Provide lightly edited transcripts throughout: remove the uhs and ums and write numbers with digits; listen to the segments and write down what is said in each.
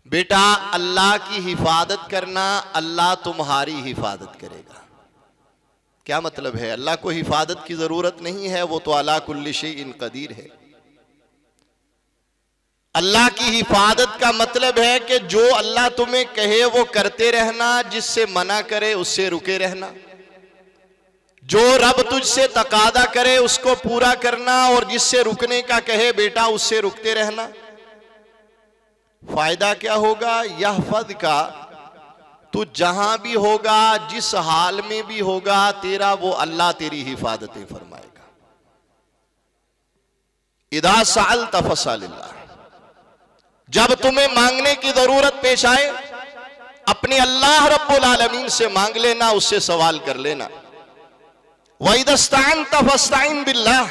बेटा अल्लाह की हिफाजत करना, अल्लाह तुम्हारी हिफाजत करेगा। क्या मतलब है? अल्लाह को हिफाजत की जरूरत नहीं है, वो तो अला कुल्ली शैइन कदीर है। अल्लाह की हिफाजत का मतलब है कि जो अल्लाह तुम्हें कहे वो करते रहना, जिससे मना करे उससे रुके रहना। जो रब तुझसे तकादा करे उसको पूरा करना, और जिससे रुकने का कहे बेटा उससे रुकते रहना। फायदा क्या होगा? यह फद का तू जहां भी होगा, जिस हाल में भी होगा, तेरा वो अल्लाह तेरी हिफाजतें फरमाएगा। इदा सअल्त फसअलिल्लाह, जब तुम्हें मांगने की जरूरत पेश आए अपने अल्लाह रब्बुल आलमीन से मांग लेना, उससे सवाल कर लेना। व इदस्तअनत फस्तईन बिल्लाह,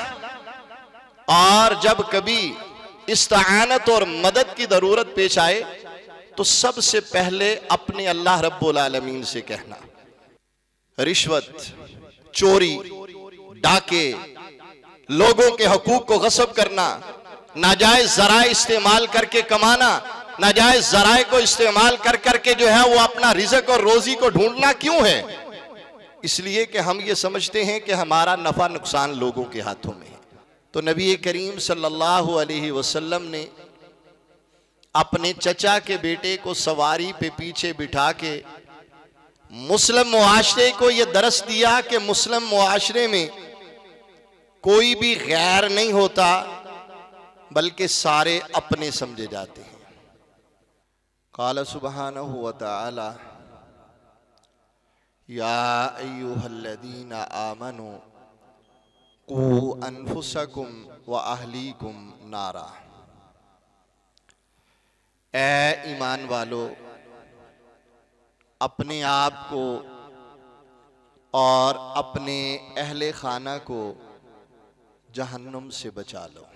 और जब कभी इस्ताअनत और मदद की जरूरत पेश आए तो सबसे पहले अपने अल्लाह रब्बुल आलमीन से कहना। रिश्वत, चोरी, डाके, लोगों के हकूक को गस्ब करना, नाजायज जराए इस्तेमाल करके कमाना, नाजायज जराए को इस्तेमाल कर करके जो है वो अपना रिज़्क और रोजी को ढूंढना क्यों है? इसलिए कि हम ये समझते हैं कि हमारा नफा नुकसान लोगों के हाथों में है। तो नबी करीम सल्लल्लाहु अलैहि वसल्लम ने अपने चचा के बेटे को सवारी पे पीछे बिठा के मुस्लिम मुआशरे को यह दरस दिया कि मुस्लिम मुआशरे में कोई भी गैर नहीं होता, बल्कि सारे अपने समझे जाते हैं। क़ाल सुब्हानहु व तआला या अय्युहल्लज़ीना आमनू क़ू अनफुसकुम व अहलीकुम नारा, ए ईमान वालो, अपने आप को और अपने अहले खाना को जहन्नुम से बचा लो।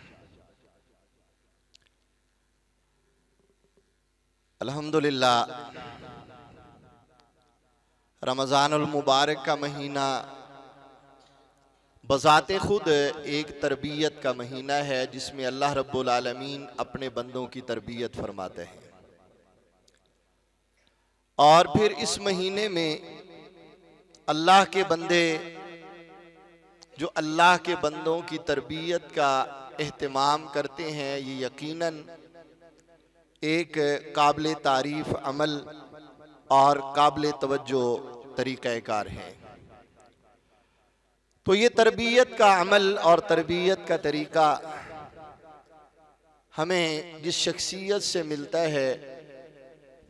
अल्हम्दुलिल्लाह, रमज़ानुल मुबारक का महीना बज़ाते खुद एक तरबियत का महीना है, जिसमें अल्लाह रब्बुल आलमीन अपने बंदों की तरबियत फरमाते हैं। और फिर इस महीने में अल्लाह के बंदे जो अल्लाह के बंदों की तरबियत का एहतमाम करते हैं, ये यकीनन एक काबिल तारीफ अमल और काबिल तवज्जो तरीक़ाकार है। तो ये तरबियत का अमल और तरबियत का तरीका हमें जिस शख्सियत से मिलता है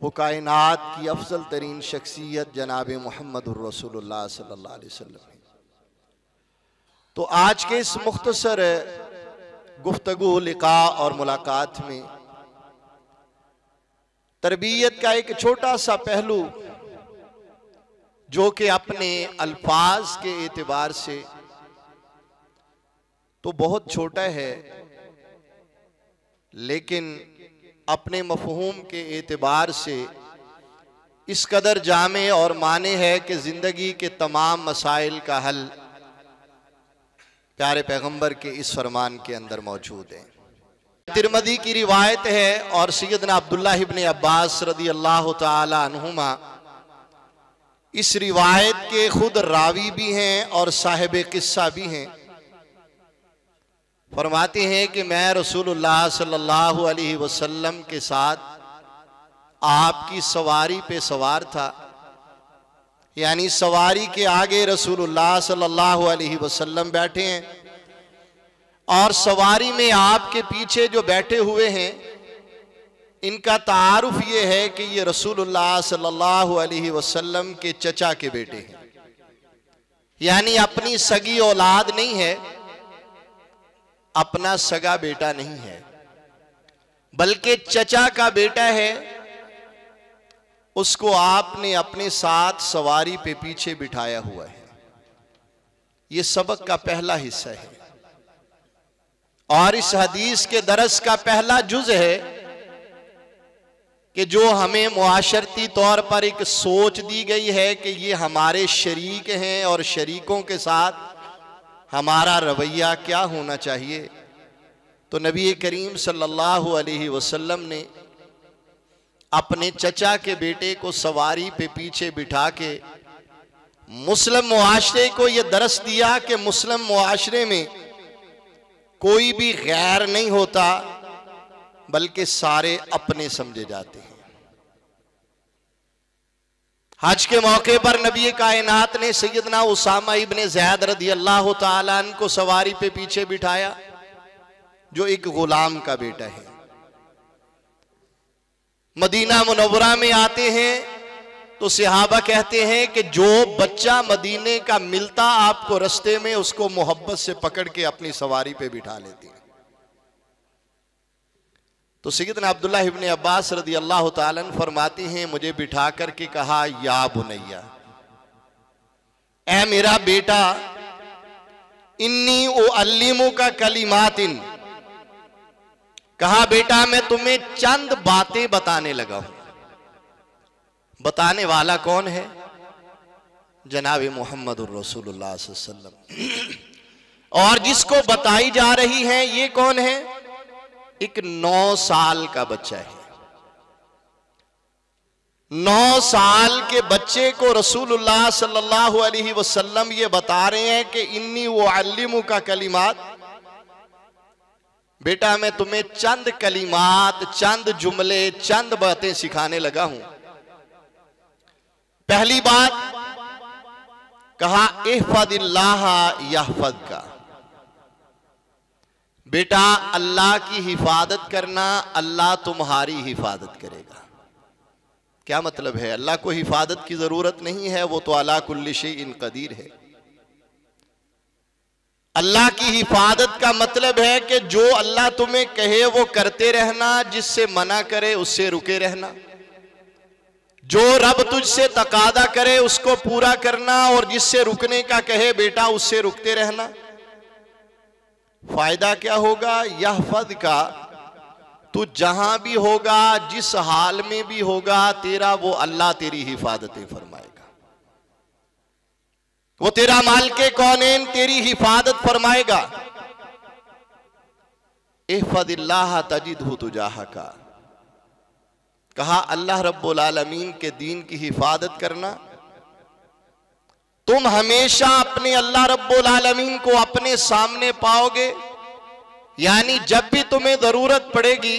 वो कायनात की अफजल तरीन शख्सियत जनाब मुहम्मदुर रसूलुल्लाह सल्लल्लाहु अलैहि वसल्लम है। तो आज के इस मुख्तसर गुफ्तगू, लिका और मुलाकात में तरबियत का एक छोटा सा पहलू, जो कि अपने अल्फाज के एतबार से तो बहुत छोटा है, लेकिन अपने मफहूम के एतबार से इस कदर जामे और माने है कि जिंदगी के तमाम मसाइल का हल प्यारे पैगंबर के इस फरमान के अंदर मौजूद है। तिरमिज़ी की रिवायत है और सैयदना अब्दुल्लाह इब्न अब्बास रज़ी अल्लाह तआला अन्हुमा इस रिवायत के खुद रावी भी हैं और साहिब किस्सा भी हैं। फरमाते हैं कि मैं रसूलुल्लाह सल्लल्लाहु अलैहि वसल्लम के साथ आपकी सवारी पे सवार था, यानी सवारी के आगे रसूलुल्लाह सल्लल्लाहु अलैहि वसल्लम बैठे हैं और सवारी में आपके पीछे जो बैठे हुए हैं इनका तारुफ ये है कि ये रसूलुल्लाह सल्लल्लाहु अलैहि वसल्लम के चचा के बेटे हैं, यानी अपनी सगी औलाद नहीं है, अपना सगा बेटा नहीं है, बल्कि चचा का बेटा है। उसको आपने अपने साथ सवारी पे पीछे बिठाया हुआ है। ये सबक का पहला हिस्सा है और इस हदीस के दरस का पहला जुज है कि जो हमें मुआशरती तौर पर एक सोच दी गई है कि ये हमारे शरीक हैं और शरीकों के साथ हमारा रवैया क्या होना चाहिए। तो नबी करीम सल्लल्लाहु अलैहि वसल्लम ने अपने चचा के बेटे को सवारी पे पीछे बिठा के मुस्लिम मुआशरे को यह दरस दिया कि मुस्लिम मुआशरे में कोई भी गैर नहीं होता, बल्कि सारे अपने समझे जाते हैं। हज के मौके पर नबी कायनात ने सैयदना उसामा इब्ने ज़ैद रज़ी अल्लाह तआला अन्हु को सवारी पे पीछे बिठाया, जो एक गुलाम का बेटा है। मदीना मुनव्वरा में आते हैं तो सहाबा कहते हैं कि जो बच्चा मदीने का मिलता आपको रास्ते में, उसको मोहब्बत से पकड़ के अपनी सवारी पे बिठा लेते हैं। तो सैयदना अब्दुल्लाह इब्ने अब्बास रज़ी अल्लाह तआला अन्हु फरमाते हैं, मुझे बिठा करके कहा, या बुनैया, ऐ मेरा बेटा, इन्नी उअल्लिमुका कलिमातिन, कहा बेटा मैं तुम्हें चंद बातें बताने लगा हूं। बताने वाला कौन है? जनाब मोहम्मदुर रसूलुल्लाह सल्लल्लाहु अलैहि वसल्लम। और जिसको बताई जा रही है ये कौन है? एक 9 साल का बच्चा है। 9 साल के बच्चे को रसूलुल्लाह सल्लल्लाहु अलैहि वसल्लम ये बता रहे हैं कि इन्नी उअल्लिमुका कलिमात, बेटा मैं तुम्हें चंद कलिमात, चंद जुमले, चंद बातें सिखाने लगा हूं। पहली बात कहा, इहफदिल्लाह यहफदका, बेटा अल्लाह की हिफाजत करना, अल्लाह तुम्हारी हिफाजत करेगा। क्या मतलब है? अल्लाह को हिफाजत की जरूरत नहीं है, वो तो अला कुल्ली शैइन कदीर है। अल्लाह की हिफाजत का मतलब है कि जो अल्लाह तुम्हें कहे वो करते रहना, जिससे मना करे उससे रुके रहना, जो रब तुझसे तकादा करे उसको पूरा करना, और जिससे रुकने का कहे बेटा उससे रुकते रहना। फायदा क्या होगा? यहफद का, तू जहां भी होगा, जिस हाल में भी होगा, तेरा वो अल्लाह तेरी हिफाजतें फरमाएगा। वो तेरा मालिके कौनैन तेरी हिफाजत फरमाएगा। इहफदिल्लाह तजिदहु तुजाहका, कहा अल्लाह रब्बुल आलमीन के दीन की हिफाजत करना, तुम हमेशा अपने अल्लाह रब्बुल आलमीन को अपने सामने पाओगे। यानी जब भी तुम्हें जरूरत पड़ेगी,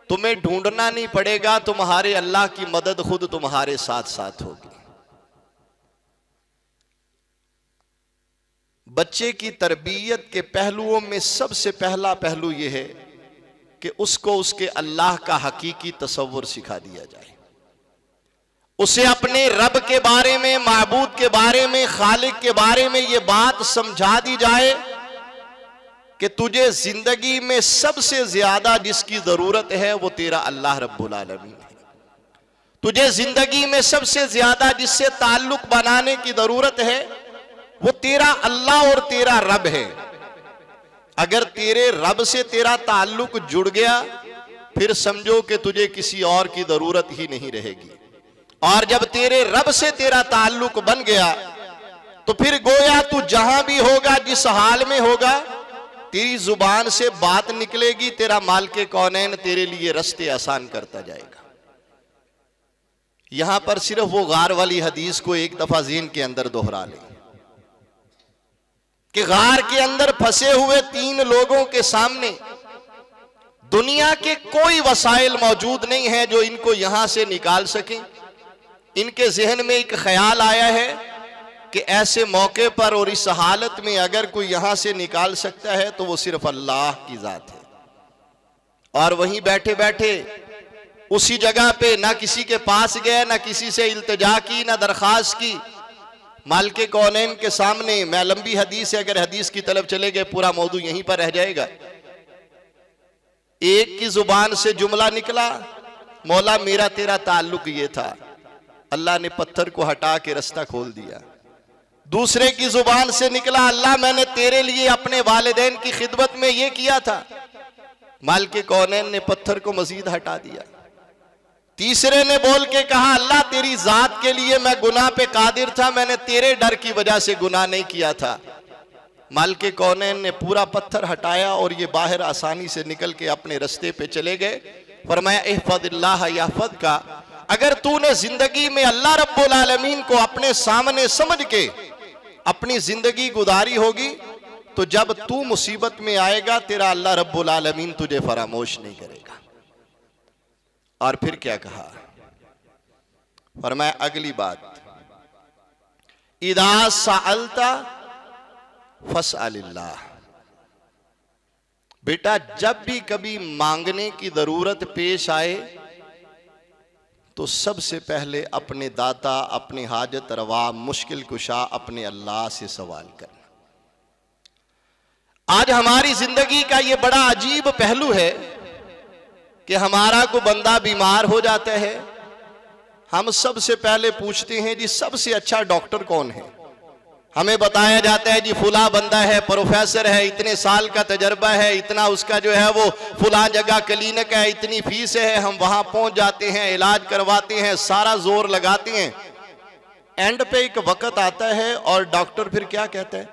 तुम्हें ढूंढना नहीं पड़ेगा, तुम्हारे अल्लाह की मदद खुद तुम्हारे साथ साथ होगी। बच्चे की तरबियत के पहलुओं में सबसे पहला पहलू यह है कि उसको उसके अल्लाह का हकीकी तसव्वुर सिखा दिया जाए। उसे अपने रब के बारे में, माबूद के बारे में, खालिक के बारे में यह बात समझा दी जाए कि तुझे जिंदगी में सबसे ज्यादा जिसकी जरूरत है वो तेरा अल्लाह रब्बुल आलमीन है। तुझे जिंदगी में सबसे ज्यादा जिससे ताल्लुक बनाने की जरूरत है वो तेरा अल्लाह और तेरा रब है। अगर तेरे रब से तेरा ताल्लुक जुड़ गया, फिर समझो कि तुझे किसी और की जरूरत ही नहीं रहेगी। और जब तेरे रब से तेरा ताल्लुक बन गया, तो फिर गोया तू जहां भी होगा, जिस हाल में होगा, तेरी जुबान से बात निकलेगी, तेरा मालिके कौनैन तेरे लिए रास्ते आसान करता जाएगा। यहां पर सिर्फ वो गार वाली हदीस को एक दफा ज़हन के अंदर दोहरा ले कि गार के अंदर फंसे हुए 3 लोगों के सामने दुनिया के कोई वसाइल मौजूद नहीं है जो इनको यहां से निकाल सकें। इनके जहन में एक ख्याल आया है कि ऐसे मौके पर और इस हालत में अगर कोई यहां से निकाल सकता है तो वो सिर्फ अल्लाह की जात है। और वहीं बैठे बैठे उसी जगह पे ना किसी के पास गए, ना किसी से इल्तिजा की, ना दरखास्त की, मालिके कौनैन के सामने। मैं लंबी हदीस है, अगर हदीस की तरफ चले गए पूरा मौजू यहीं पर रह जाएगा। एक की जुबान से जुमला निकला, मौला मेरा तेरा ताल्लुक ये था, अल्लाह ने पत्थर को हटा के रास्ता खोल दिया। दूसरे की जुबान से निकला, अल्लाह मैंने तेरे लिए अपने वालिदैन की खिदमत में ये किया था, मालिके कौनैन ने पत्थर को मजीद हटा दिया। तीसरे ने बोल के कहा, अल्लाह तेरी जात के लिए मैं गुनाह पे कादिर था, मैंने तेरे डर की वजह से गुनाह नहीं किया था। मालिके कौनैन ने पूरा पत्थर हटाया और ये बाहर आसानी से निकल के अपने रास्ते पे चले गए। फरमाया इहफज़िल्लाह यहफ़ज़ का। अगर तूने जिंदगी में अल्लाह रब्बुल आलमीन को अपने सामने समझ के अपनी जिंदगी गुजारी होगी तो जब तू मुसीबत में आएगा तेरा अल्लाह रब्बुल आलमीन तुझे फरामोश नहीं करेगा। और फिर क्या कहा, फरमाया अगली बात, इदा सअलता फस्अलिल्लाह। बेटा जब भी कभी मांगने की जरूरत पेश आए तो सबसे पहले अपने दाता, अपने हाजत रवा, मुश्किल कुशा अपने अल्लाह से सवाल करना। आज हमारी जिंदगी का ये बड़ा अजीब पहलू है कि हमारा को बंदा बीमार हो जाता है, हम सबसे पहले पूछते हैं जी सबसे अच्छा डॉक्टर कौन है। हमें बताया जाता है जी फुला बंदा है, प्रोफेसर है, इतने साल का तजर्बा है, इतना उसका जो है वो फुला जगह क्लिनिक है, इतनी फीस है, हम वहां पहुंच जाते हैं, इलाज करवाते हैं, सारा जोर लगाते हैं। एंड पे एक वक्त आता है और डॉक्टर फिर क्या कहता है,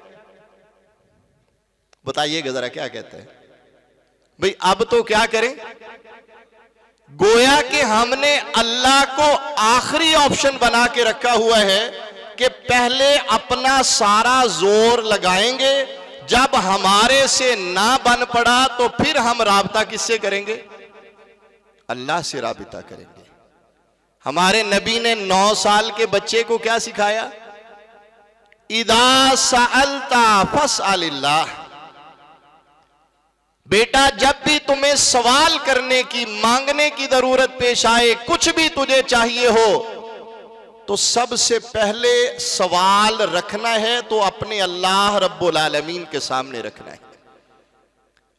बताइएगा जरा क्या कहता है भाई, अब तो क्या करें। गोया कि हमने अल्लाह को आखिरी ऑप्शन बना के रखा हुआ है कि पहले अपना सारा जोर लगाएंगे, जब हमारे से ना बन पड़ा तो फिर हम राबता किससे करेंगे, अल्लाह से राबता करेंगे। हमारे नबी ने 9 साल के बच्चे को क्या सिखाया, इदा सअलता फस्अलिल्लाह। बेटा जब भी तुम्हें सवाल करने की, मांगने की जरूरत पेश आए, कुछ भी तुझे चाहिए हो तो सबसे पहले सवाल रखना है तो अपने अल्लाह रब्बुल आलमीन के सामने रखना है।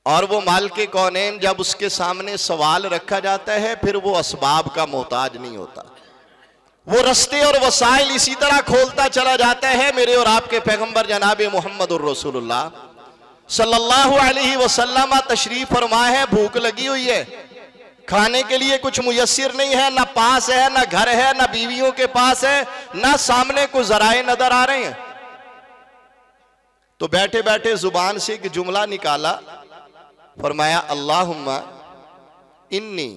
और वो मालिक कौनैन जब उसके सामने सवाल रखा जाता है फिर वो असबाब का मोहताज नहीं होता, वो रस्ते और वसाइल इसी तरह खोलता चला जाता है। मेरे और आपके पैगंबर जनाब मोहम्मदुर रसूलुल्लाह सल्लल्लाहु अलैहि वसल्लम तशरीफ फरमा है, भूख लगी हुई है, खाने के लिए कुछ मुयस्सिर नहीं है, ना पास है, ना घर है, ना बीवियों के पास है, ना सामने कुछ जराए नजर आ रहे हैं। तो बैठे बैठे जुबान से एक जुमला निकाला, फरमाया अल्लाहुम्मा इन्नी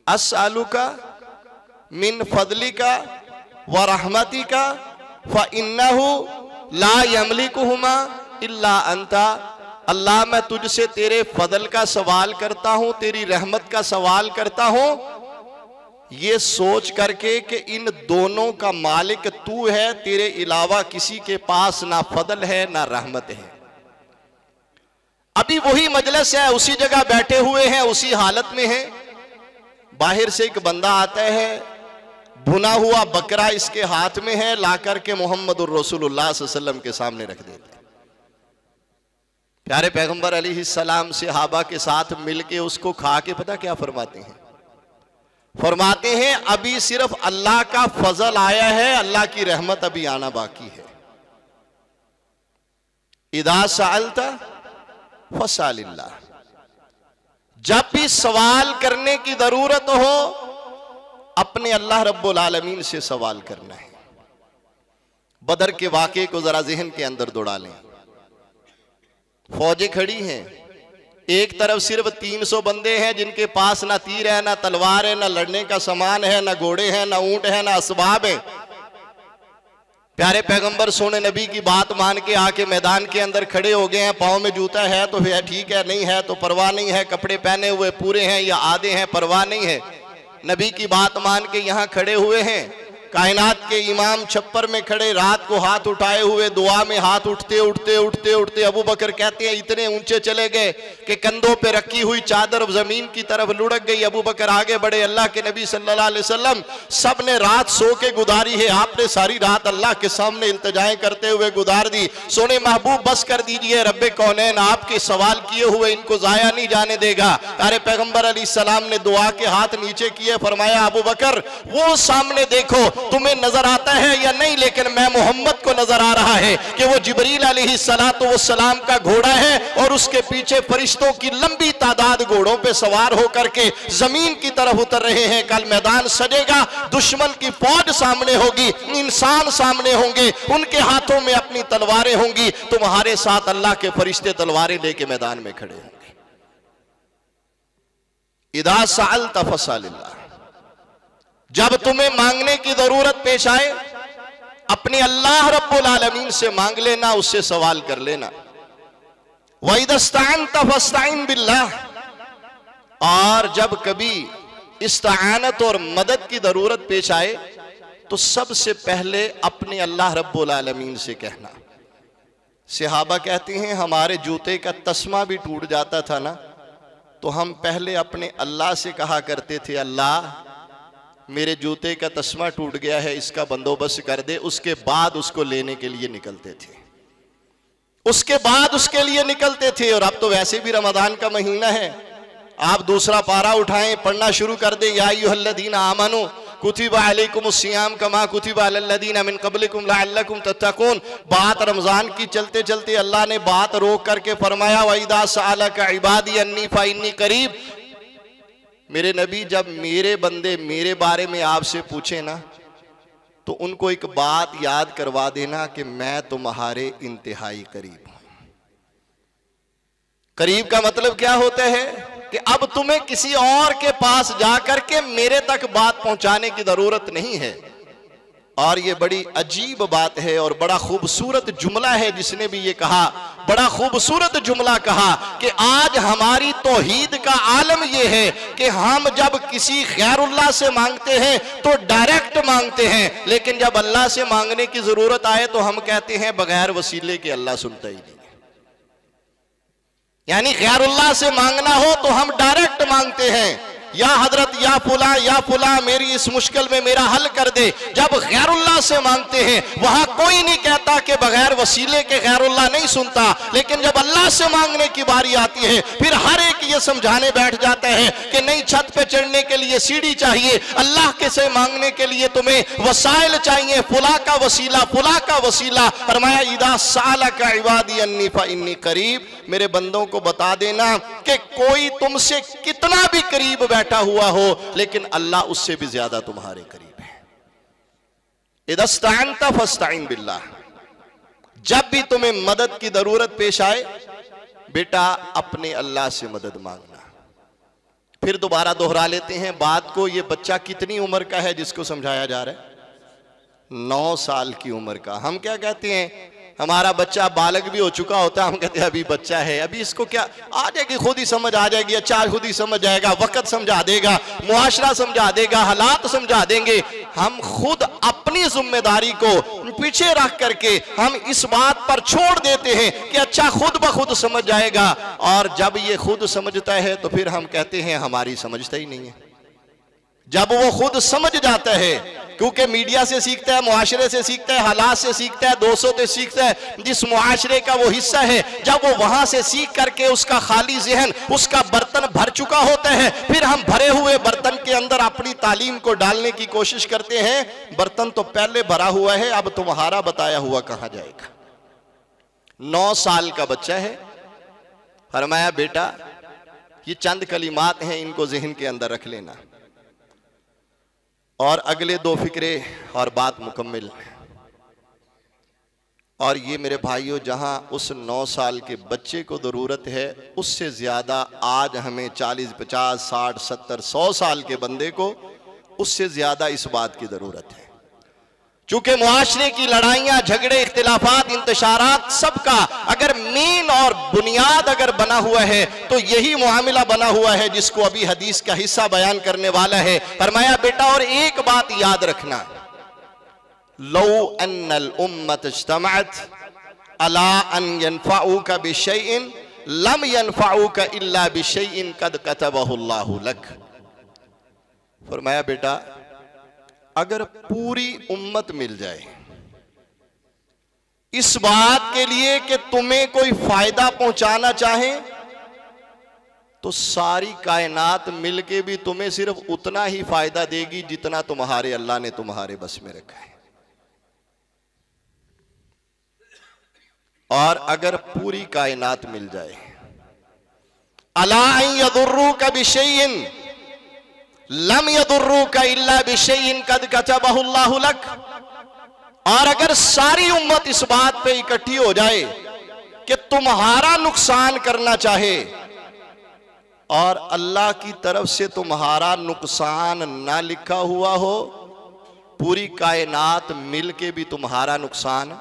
अस्अलुका मिन फदलिका व रहमतिका फ इन्नहु ला यमलिकुहुमा इल्ला अंता। अल्लाह मैं तुझसे तेरे फजल का सवाल करता हूं, तेरी रहमत का सवाल करता हूं, ये सोच करके कि इन दोनों का मालिक तू है, तेरे अलावा किसी के पास ना फजल है ना रहमत है। अभी वही मजलिस है, उसी जगह बैठे हुए हैं, उसी हालत में हैं। बाहर से एक बंदा आता है, भुना हुआ बकरा इसके हाथ में है, लाकर के मोहम्मदुर रसूलुल्लाह सल्लल्लाहु अलैहि वसल्लम के सामने रख देते। प्यारे पैगंबर अलैहिस्सलाम सहाबा के साथ मिलके उसको खा के पता क्या फरमाते हैं, फरमाते हैं अभी सिर्फ अल्लाह का फजल आया है, अल्लाह की रहमत अभी आना बाकी है। इदा सअलता फस्अलिल्लाह, जब भी सवाल करने की जरूरत हो अपने अल्लाह रब्बुल आलमीन से सवाल करना है। बदर के वाक़े को जरा जहन के अंदर दौड़ा लें। फौजें खड़ी हैं, एक तरफ सिर्फ 300 बंदे हैं जिनके पास ना तीर है, ना तलवार है, ना लड़ने का सामान है, ना घोड़े हैं, ना ऊंट है, ना असबाब है। प्यारे पैगंबर सोने नबी की बात मान के आके मैदान के अंदर खड़े हो गए हैं। पाँव में जूता है तो फिर ठीक है, नहीं है तो परवाह नहीं है, कपड़े पहने हुए पूरे हैं या आधे हैं परवाह नहीं है। नबी की बात मान के यहाँ खड़े हुए हैं। कायनात के इमाम छप्पर में खड़े, रात को हाथ उठाए हुए, दुआ में हाथ उठते उठते उठते उठते अबू बकर कहते हैं इतने ऊंचे चले गए कि कंधों पे रखी हुई चादर जमीन की तरफ लुढ़क गई। अबू बकर आगे बढ़े, अल्लाह के नबी सल्लल्लाहु अलैहि वसल्लम सब ने रात सो के गुजारी है, आपने सारी रात अल्लाह के सामने इल्तिजाएं करते हुए गुजार दी। सोने महबूब बस कर दीजिए, रब्बे कौनैन आपके सवाल किए हुए इनको जाया नहीं जाने देगा। अरे पैगंबर अलैहिस्सलाम ने दुआ के हाथ नीचे किए, फरमाया अबू बकर वो सामने देखो, तुम्हें नजर आता है या नहीं, लेकिन मैं मोहम्मद को नजर आ रहा है कि वो जिब्रील अलैहिस्सलाम का घोड़ा है और उसके पीछे फरिश्तों की लंबी तादाद घोड़ों पे सवार होकर के जमीन की तरफ उतर रहे हैं। कल मैदान सजेगा, दुश्मन की फौज सामने होगी, इंसान सामने होंगे, उनके हाथों में अपनी तलवारें होंगी, तुम्हारे साथ अल्लाह के फरिश्ते तलवारें लेके मैदान में खड़े होंगे। इदा सअल्त फसअलिल्लाह, जब तुम्हें मांगने की जरूरत पेश आए अपने अल्लाह रब्बुल आलमीन से मांग लेना, उससे सवाल कर लेना। व इदा इस्तअनत फस्तईन बिल्लाह, और जब कभी इस्तानत और मदद की जरूरत पेश आए तो सबसे पहले अपने अल्लाह रब्बुल आलमीन से कहना। सहाबा कहते हैं हमारे जूते का तस्मा भी टूट जाता था ना, तो हम पहले अपने अल्लाह से कहा करते थे, अल्लाह मेरे जूते का तस्मा टूट गया है, इसका बंदोबस्त कर दे। उसके बाद उसको लेने के लिए निकलते थे, उसके बाद उसके लिए निकलते थे। और अब तो वैसे भी रमजान का महीना है, आप दूसरा पारा उठाएं, पढ़ना शुरू कर दें, या अय्युहल्लज़ीना आमनू कुतिबा अलैकुमुस सियाम कमा कुतिबा अलल्लज़ीना मिन क़ब्लिकुम लअल्लकुम तत्तक़ून। बात रमजान की चलते चलते अल्लाह ने बात रोक करके फरमाया, व इज़ा सअलका इबादी अन्नी फ़इन्नी क़रीब। मेरे नबी, जब मेरे बंदे मेरे बारे में आपसे पूछे ना, तो उनको एक बात याद करवा देना कि मैं तुम्हारे इंतहाई करीब हूं। करीब का मतलब क्या होता है कि अब तुम्हें किसी और के पास जाकर के मेरे तक बात पहुंचाने की जरूरत नहीं है। और ये बड़ी अजीब बात है और बड़ा खूबसूरत जुमला है जिसने भी ये कहा, बड़ा खूबसूरत जुमला कहा कि आज हमारी तौहीद का आलम ये है कि हम जब किसी गैरुल्लाह से मांगते हैं तो डायरेक्ट मांगते हैं, लेकिन जब अल्लाह से मांगने की जरूरत आए तो हम कहते हैं बगैर वसीले के अल्लाह सुनता ही नहीं। यानी गैरुल्लाह से मांगना हो तो हम डायरेक्ट मांगते हैं, या हजरत या फुला मेरी इस मुश्किल में मेरा हल कर दे। जब गैरुल्लाह से मांगते हैं वहां कोई नहीं कहता कि बगैर वसीले के गैरुल्लाह नहीं सुनता, लेकिन जब अल्लाह से मांगने की बारी आती है फिर हर एक ये समझाने बैठ जाता है कि नहीं, छत पे चढ़ने के लिए सीढ़ी चाहिए, अल्लाह के से मांगने के लिए तुम्हें वसाइल चाहिए, फुला का वसीला। फरमाया इदा सअलका इबादी अन्नी फ़इन्नी क़रीब, मेरे बंदों को बता देना कि कोई तुमसे कितना भी करीब बैठा हुआ हो, लेकिन अल्लाह उससे भी ज्यादा तुम्हारे करीब है। इदा इस्तअनत फस्तईन बिल्लाह, जब भी तुम्हें मदद की जरूरत पेश आए बेटा अपने अल्लाह से मदद मांगना। फिर दोबारा दोहरा लेते हैं बात को। ये बच्चा कितनी उम्र का है जिसको समझाया जा रहा है? 9 साल की उम्र का। हम क्या कहते हैं, हमारा बच्चा बालग भी हो चुका होता है, हम कहते हैं अभी बच्चा है, अभी इसको क्या आ जाएगी, खुद ही समझ आ जाएगी, अच्छा खुद ही समझ जाएगा, वक्त समझा देगा, मुआशरा समझा देगा, हालात समझा देंगे। हम खुद अपनी जिम्मेदारी को पीछे रख करके हम इस बात पर छोड़ देते हैं कि अच्छा खुद ब खुद समझ जाएगा, और जब ये खुद समझता है तो फिर हम कहते हैं हमारी समझता ही नहीं है। जब वो खुद समझ जाता है, क्योंकि मीडिया से सीखता है, मुआशरे से सीखता है, हालात से सीखता है, दोस्तों से सीखता है, जिस मुआशरे का वो हिस्सा है, जब वो वहां से सीख करके उसका खाली जहन, उसका बर्तन भर चुका होता है, फिर हम भरे हुए बर्तन के अंदर अपनी तालीम को डालने की कोशिश करते हैं। बर्तन तो पहले भरा हुआ है, अब तुम्हारा बताया हुआ कहां जाएगा। 9 साल का बच्चा है। फरमाया बेटा ये चंद कलिमात हैं, इनको जहन के अंदर रख लेना, और अगले 2 फिक्रे और बात मुकम्मिल। और ये मेरे भाइयों, जहां उस 9 साल के बच्चे को ज़रूरत है, उससे ज़्यादा आज हमें 40, 50, 60, 70, 100 साल के बंदे को उससे ज़्यादा इस बात की ज़रूरत है। चूंकि मुआशरे की लड़ाइयाँ, झगड़े, इख्तिलाफात, इंतशारात, सबका अगर मेन और बुनियाद अगर बना हुआ है तो यही मुआमिला बना हुआ है जिसको अभी हदीस का हिस्सा बयान करने वाला है। फरमाया बेटा और एक बात याद रखना, लौ अन्नल उम्मत इज्तमअत अला अन यनफऊका बिशैइन लम यनफऊका इल्ला बिशैइन कद कतबहु अल्लाहु लक। फरमाया बेटा अगर पूरी उम्मत मिल जाए इस बात के लिए कि तुम्हें कोई फायदा पहुंचाना चाहे, तो सारी कायनात मिलके भी तुम्हें सिर्फ उतना ही फायदा देगी जितना तुम्हारे अल्लाह ने तुम्हारे बस में रखा है। और अगर पूरी कायनात मिल जाए, अला यदुर्रुका बिशैइन लम यदुर्रुका इल्ला बिशैइन कद कतबहु अल्लाहु लक, और अगर सारी उम्मत इस बात पे इकट्ठी हो जाए कि तुम्हारा नुकसान करना चाहे और अल्लाह की तरफ से तुम्हारा नुकसान ना लिखा हुआ हो, पूरी कायनात मिलके भी तुम्हारा नुकसान।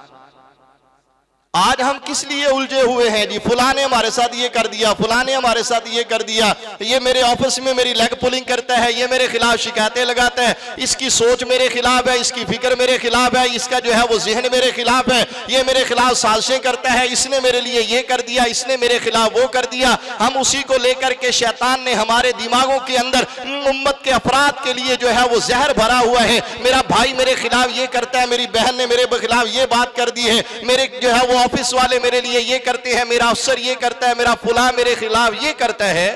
आज हम किस लिए उलझे हुए हैं जी, फुला ने हमारे साथ ये कर दिया, फुला ने हमारे साथ ये कर दिया, ये मेरे ऑफिस में मेरी लेग पुलिंग करता है, ये मेरे खिलाफ शिकायतें लगाता है, इसकी सोच मेरे खिलाफ है, इसकी फिक्र मेरे खिलाफ है, इसका जो है वो जहन मेरे खिलाफ है, ये मेरे खिलाफ साजिशें करता है, इसने मेरे लिए ये कर दिया, इसने मेरे खिलाफ वो कर दिया। हम उसी को लेकर के शैतान ने हमारे दिमागों के अंदर उम्मत के अफराद के लिए जो है वो जहर भरा हुआ है। मेरा भाई मेरे खिलाफ ये करता है, मेरी बहन ने मेरे खिलाफ ये बात कर दी है, मेरे जो है वो ऑफिस वाले मेरे लिए ये करते हैं, मेरा अफसर ये करता है, मेरा फुला मेरे खिलाफ ये करता है।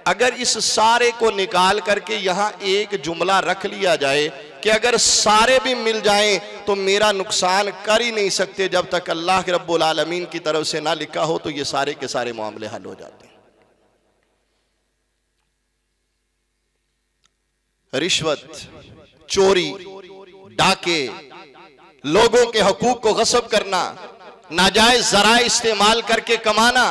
अगर इस सारे को निकाल करके यहां एक जुमला रख लिया जाए कि अगर सारे भी मिल जाएं तो मेरा नुकसान कर ही नहीं सकते जब तक अल्लाह के रब्बुल आलमीन की तरफ से ना लिखा हो, तो ये सारे के सारे मामले हल हो जाते हैं। रिश्वत, चोरी, डाके, लोगों के हकूक को गस्ब करना, नाजायज जराए इस्तेमाल करके कमाना,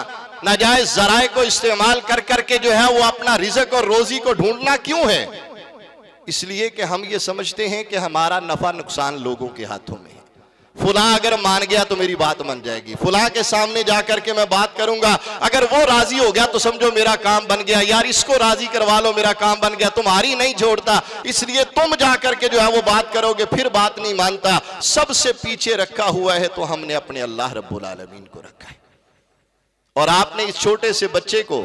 नाजायज जराए को इस्तेमाल कर करके जो है वो अपना रिज़्क और रोजी को ढूंढना क्यों है? इसलिए कि हम ये समझते हैं कि हमारा नफा नुकसान लोगों के हाथों में है। फुला अगर मान गया तो मेरी बात मान जाएगी, फुला के सामने जाकर के मैं बात करूंगा, अगर वो राजी हो गया तो समझो मेरा काम बन गया, यार इसको राजी करवा लो मेरा काम बन गया। तुम्हारी नहीं छोड़ता, इसलिए तुम जाकर के जो है वो बात करोगे, फिर बात नहीं मानता। सबसे पीछे रखा हुआ है तो हमने अपने अल्लाह रब्बुल आलमीन को रखा है। और आपने इस छोटे से बच्चे को,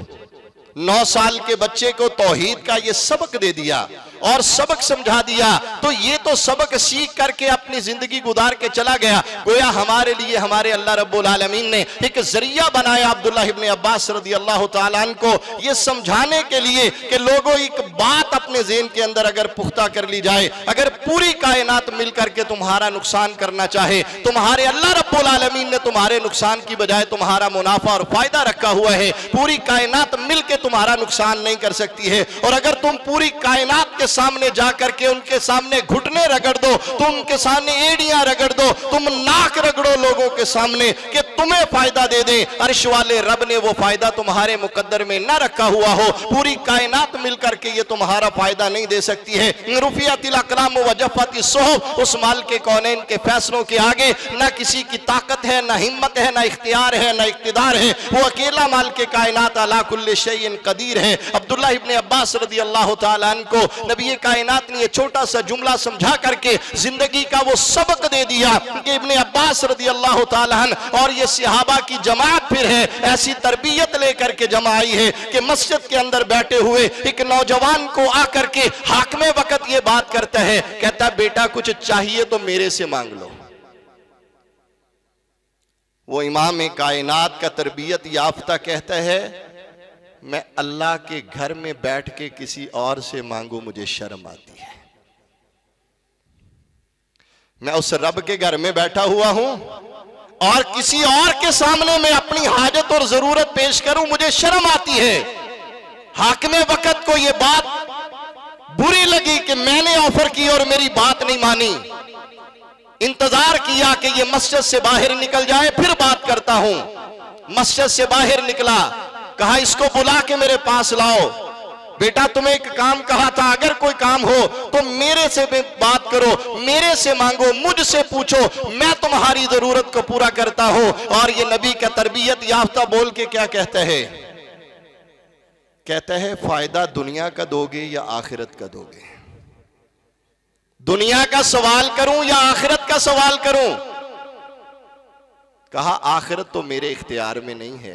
9 साल के बच्चे को तौहीद का ये सबक दे दिया और सबक समझा दिया, तो ये तो सबक सीख करके अपनी जिंदगी गुजार के चला गया। गोया हमारे लिए हमारे अल्लाह रब्बुल आलमीन ने एक जरिया बनाया अब्दुल्लाह इब्ने अब्बास रदियल्लाहु ताला अन्हु को ये समझाने के लिए कि लोगों एक बात अपने ज़हन के अंदर अगर पुख्ता कर ली जाए, अगर पूरी कायनात मिलकर के तुम्हारा नुकसान करना चाहे, तुम्हारे अल्लाह रब्बुल आलमीन ने तुम्हारे नुकसान की बजाय तुम्हारा मुनाफा और फायदा रखा हुआ है। पूरी कायनात मिलकर तुम्हारा नुकसान नहीं कर सकती है। और अगर तुम पूरी कायनात के सामने जाकर के उनके सामने घुटने रगड़ दो, तुम उनके सामने एड़ियां रगड़ दो, तुम नाक रगड़ो लोगों के सामने कि तुम्हें फायदा दे दे, अर्श वाले रब ने वो फायदा तुम्हारे मुकद्दर में ना रखा हुआ हो, पूरी कायनात मिलकर के ये तुम्हारा फायदा नहीं दे सकती है। रुफियतिल अक़लाम व जफ़्फ़तिस सुहुफ़, उस माल के कौनैन के फैसलों के आगे ना किसी की ताकत है, ना हिम्मत है, ना इख्तियार है, ना इक़्तिदार है। वो अकेला माल के कायनात अला कुल्लि शैइन कदीर है। अब्दुल्लाह इब्ने अब्बास रदियल्लाहु ताला अन्हु को नबी कायनात ने ये छोटा सा जुमला समझा करके जिंदगी का वो सबक दे दिया कि इब्ने अब्बास रदियल्लाहु ताला अन्हु और ये सहाबा की जमात फिर है, ऐसी तरबियत लेकर के जमा आई है कि मस्जिद के अंदर बैठे हुए एक नौजवान को आकर के हाकिम वक्त ये बात करता है, कहता बेटा कुछ चाहिए तो मेरे से मांग लो। वो इमाम कायनात का तरबियत याफ्ता कहता है, मैं अल्लाह के घर में बैठ के किसी और से मांगू मुझे शर्म आती है। मैं उस रब के घर में बैठा हुआ हूं और किसी और के सामने मैं अपनी हाजत और जरूरत पेश करूं, मुझे शर्म आती है। हाकिम वक्त को यह बात बुरी लगी कि मैंने ऑफर की और मेरी बात नहीं मानी। इंतजार किया कि ये मस्जिद से बाहर निकल जाए फिर बात करता हूं। मस्जिद से बाहर निकला, कहा इसको बुला के मेरे पास लाओ। बेटा तुम्हें एक काम कहा था, अगर कोई काम हो तो मेरे से बात करो, मेरे से मांगो, मुझसे पूछो, मैं तुम्हारी जरूरत को पूरा करता हूं। और ये नबी का तरबियत याफ्ता बोल के क्या कहता है? कहता है फायदा दुनिया का दोगे या आखिरत का दोगे? दुनिया का सवाल करूं या आखिरत का सवाल करूं? कहा आखिरत तो मेरे इख्तियार में नहीं है,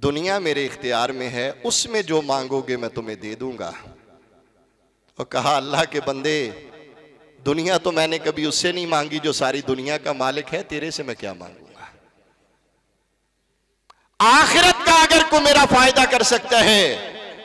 दुनिया मेरे इख्तियार में है, उसमें जो मांगोगे मैं तुम्हें दे दूंगा। और कहा अल्लाह के बंदे, दुनिया तो मैंने कभी उससे नहीं मांगी जो सारी दुनिया का मालिक है, तेरे से मैं क्या मांगूंगा? आखिरत का अगर कोई मेरा फायदा कर सकता है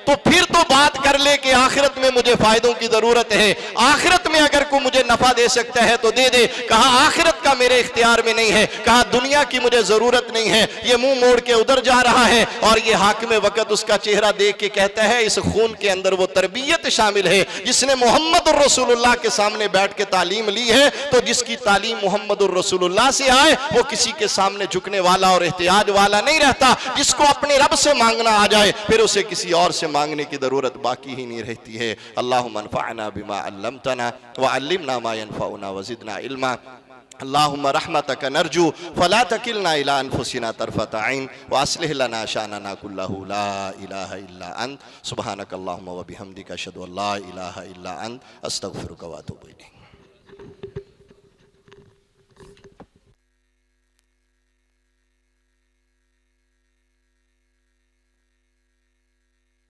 तो फिर तो बात कर ले कि आखिरत में मुझे फायदों की जरूरत है, आखिरत में अगर कोई मुझे नफा दे सकता है तो दे दे। कहा आखिरत का मेरे इख्तियार में नहीं है, कहा दुनिया की मुझे जरूरत नहीं है। ये मुंह मोड़ के उधर जा रहा है और ये हाकिम वक्त उसका चेहरा देख के कहता है इस खून के अंदर वो तरबियत शामिल है जिसने मोहम्मद रसूलुल्लाह के सामने बैठ के तालीम ली है। तो जिसकी तालीम मोहम्मद रसूलुल्लाह से आए वो किसी के सामने झुकने वाला और एहतियाज वाला नहीं रहता। जिसको अपने रब से मांगना आ जाए फिर उसे किसी और से मांगने की जरूरत बाकी ही नहीं रहती है। अल्लाहुम्मा अन्फ़अना बिमा अल्लमतना व अल्लिमना मा यनफ़अुना व ज़िदना इल्मा। अल्लाहुम्मा रहमतक नरजू फला तकिलना इला अनफुसिना तरफ़त ऐन व अस्लिह लना शानना कुल्लहु ला इलाहा इल्ला अंत सुब्हानक अल्लाहुम्मा व बिहम्दिका अशहदु अल्ला इलाहा इल्ला अंत अस्तगफिरुका व अतूबु इलैक।